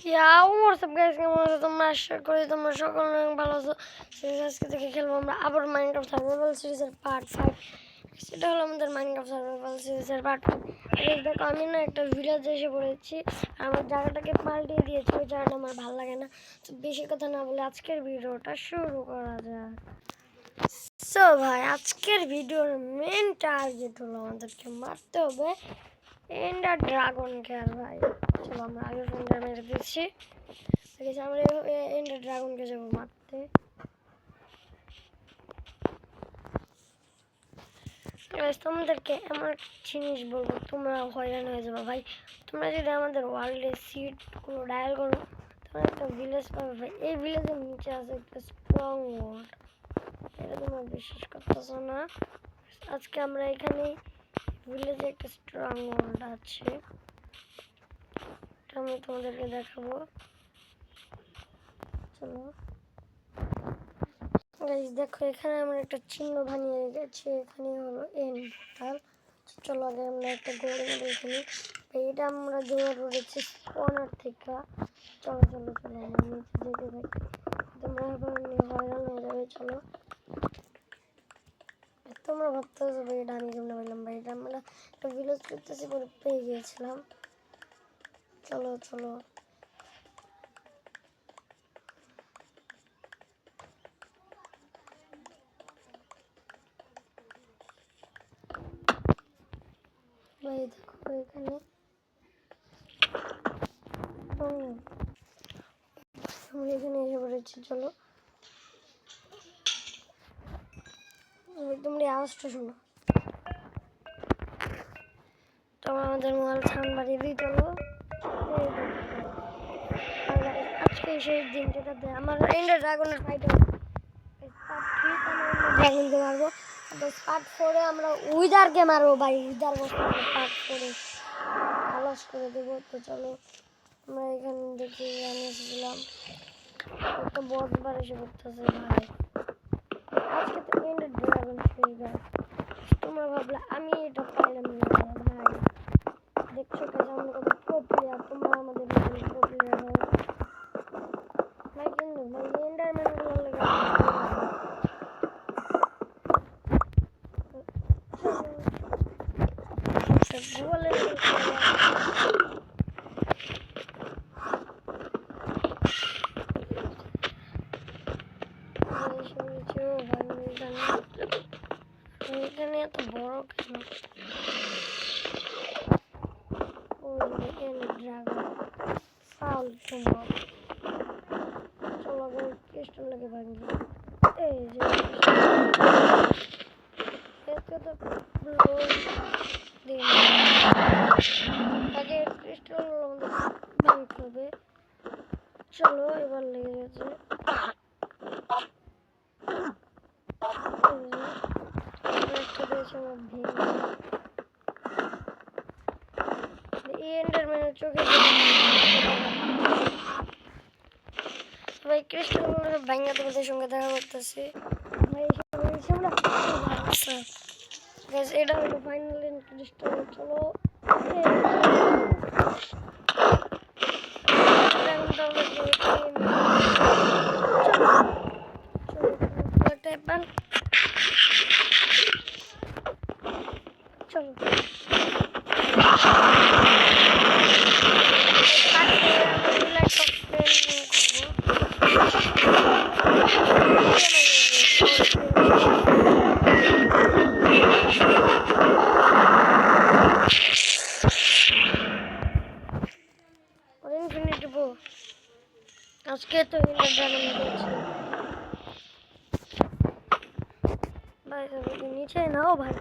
ইয়াও WhatsApp guys, কেমন আছো তোমরা? আশা করি তোমরা সকলে অনেক ভালো আছো। আজকে থেকে খেলবো আমরা আবার মাইনক্রাফট সার্ভাইভাল সিরিজের পার্ট 5। সেটা হলো আমাদের মাইনক্রাফট সার্ভাইভাল সিরিজের পার্ট 5। দেখো আমি না একটা ভিলেজে এসে পড়েছি, আমার জায়গাটাকে পাল্টিয়ে দিয়েছি। ওই জায়গাটা আমার ভালো লাগে না। তো বেশি কথা না বলে আজকের ভিডিওটা শুরু করা যাক। সো ভাই, আজকের ভিডিওর মেন টার্গেট হলো আমাদেরকে মারতে হবে এন্ডার ড্রাগনকে। আর ভাই চলো আমরা আগে ফোনটা মেরে দিচ্ছি। আমরা এন্ডার ড্রাগনকে যাবো মারতে। তোমাদেরকে এমন একটা জিনিস বলবো, তোমরা হয়রান হয়ে যাবো ভাই। তোমরা যদি আমাদের ওয়ার্ল্ডে সিট করো, ডায়াল করো, তোমরা একটা ভিলেজ পাবে ভাই। এই ভিলেজের নিচে আছে একটা স্ট্রং ওয়ার্ল্ড। এটা তোমরা বিশ্বাস করতেছো না। আজকে আমরা এখানে ভিলেজে একটা স্ট্রং ওয়ার্ল্ড আছে, আমি তোমাদেরকে দেখাবো। চলো গাইস, দেখো এখানে আমরা একটা চিহ্ন বানিয়ে রেখেছি, এখানে হলো এন পোর্টাল। চলো আগে আমরা একটা গোল মেরে এখানে এটা আমরা জোগাড় করেছি কর্নার থেকে। চলো চলো চলো আমরা নিচে যেতে থাকি, তোমরা হয়রান হয়ে যাবে। চলো তোমরা ভাবতেছো ভাই এটা আমি কেমন বললাম, ভাই এটা আমরা একটা ভিলেজ করতেছি পরে পেয়ে গিয়েছিলাম। চলো চলো ভাই, দেখো এখানে আমরা এখানে এসে পড়েছি। চলো তোমরা আওয়াজটা শোনো। তোমরা আমাদের মোবাইল সাউন্ড বাড়িয়ে দিই। চলো আজকে সেই দিন যেটাতে আমার এন্ডার ড্রাগনের ফাইট হবে। ড্রাগনকে মারবো, পার্ট 4-এ আমরা উইদারকে মারবো ভাই। উইদার বসে পার্ট 4-এ খালাস করে দেবো। তো চলো আমরা এখানে দেখি আমি এসেছিলাম একটা বস বার এসে পড়তেছে ভাই। আজকে তো এন্ডার ড্রাগন ফ্রি গাই। তোমরা ভাবলে আমি এটা পাইলাম না ভাই। দেখছো কাজ আমরা কত প্রো প্লেয়ার, তোমরা আমাদের প্রো প্লেয়ার হও ভাই। কিন্তু ভাই এন্ডারম্যান গুলো লাগে গুগলে এখানে এত বড় কেন? ড্রাগন ফাউল তোমার। চলো আগে ক্রিস্টাল লাগে ভাঙি। এই যে এতে তো আগে ক্রিস্টাল আমাদের ভাঙতে হবে। চলো এবার লেগে গেছে। একটা দিয়েছে আমার ভেঙে এন্ডারম্যানের চোখে ভাই। ক্রিস্টাল ভাঙা তোমাদের সঙ্গে দেখা করতেছি ভাই। এটা হলো ফাইনাল ক্রিস্টাল। চলো চলো আজকে তো ভাই নিচে নাও ভাই।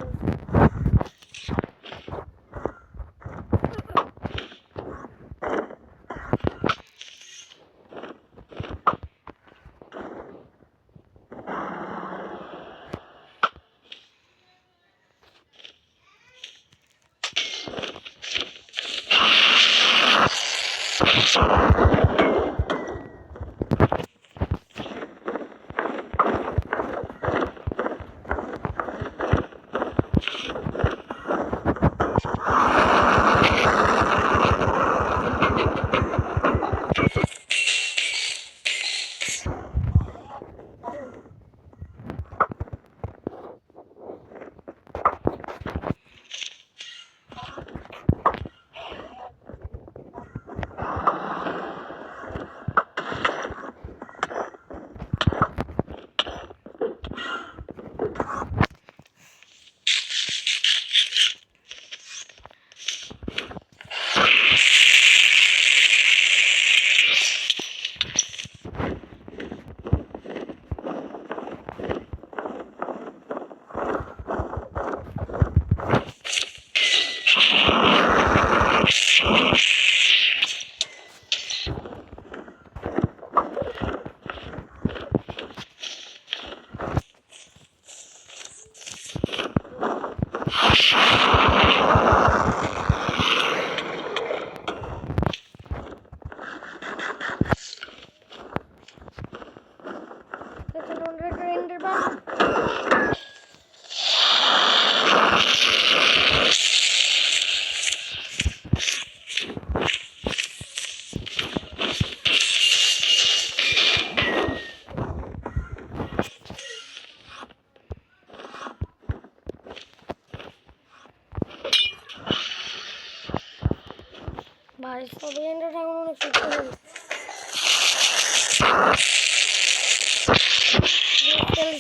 ভাই সবই এন্ডার ড্রাগন অনেক শক্তিশালী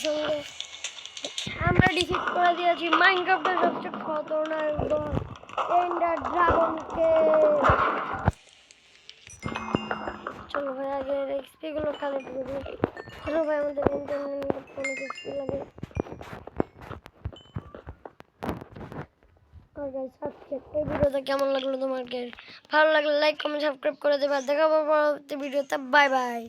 সঙ্গে আমরা ডিফিট করে দিয়েছি মাইনক্রাফটের সবচেয়ে খতরনাক বস এন্ডার ড্রাগনকে চলো ভাই আগে এক্সপি গুলো কালেক্ট করি চলো ভাই আমাদের এন্টারটেইনমেন্ট করতে অনেক এক্সপি লাগে আর গাইস আজকে এই ভিডিওটা কেমন লাগলো তোমাদের ভালো লাগলে লাইক কমেন্ট সাবস্ক্রাইব করে দেবা দেখা হবে পরবর্তী ভিডিওতে বাই বাই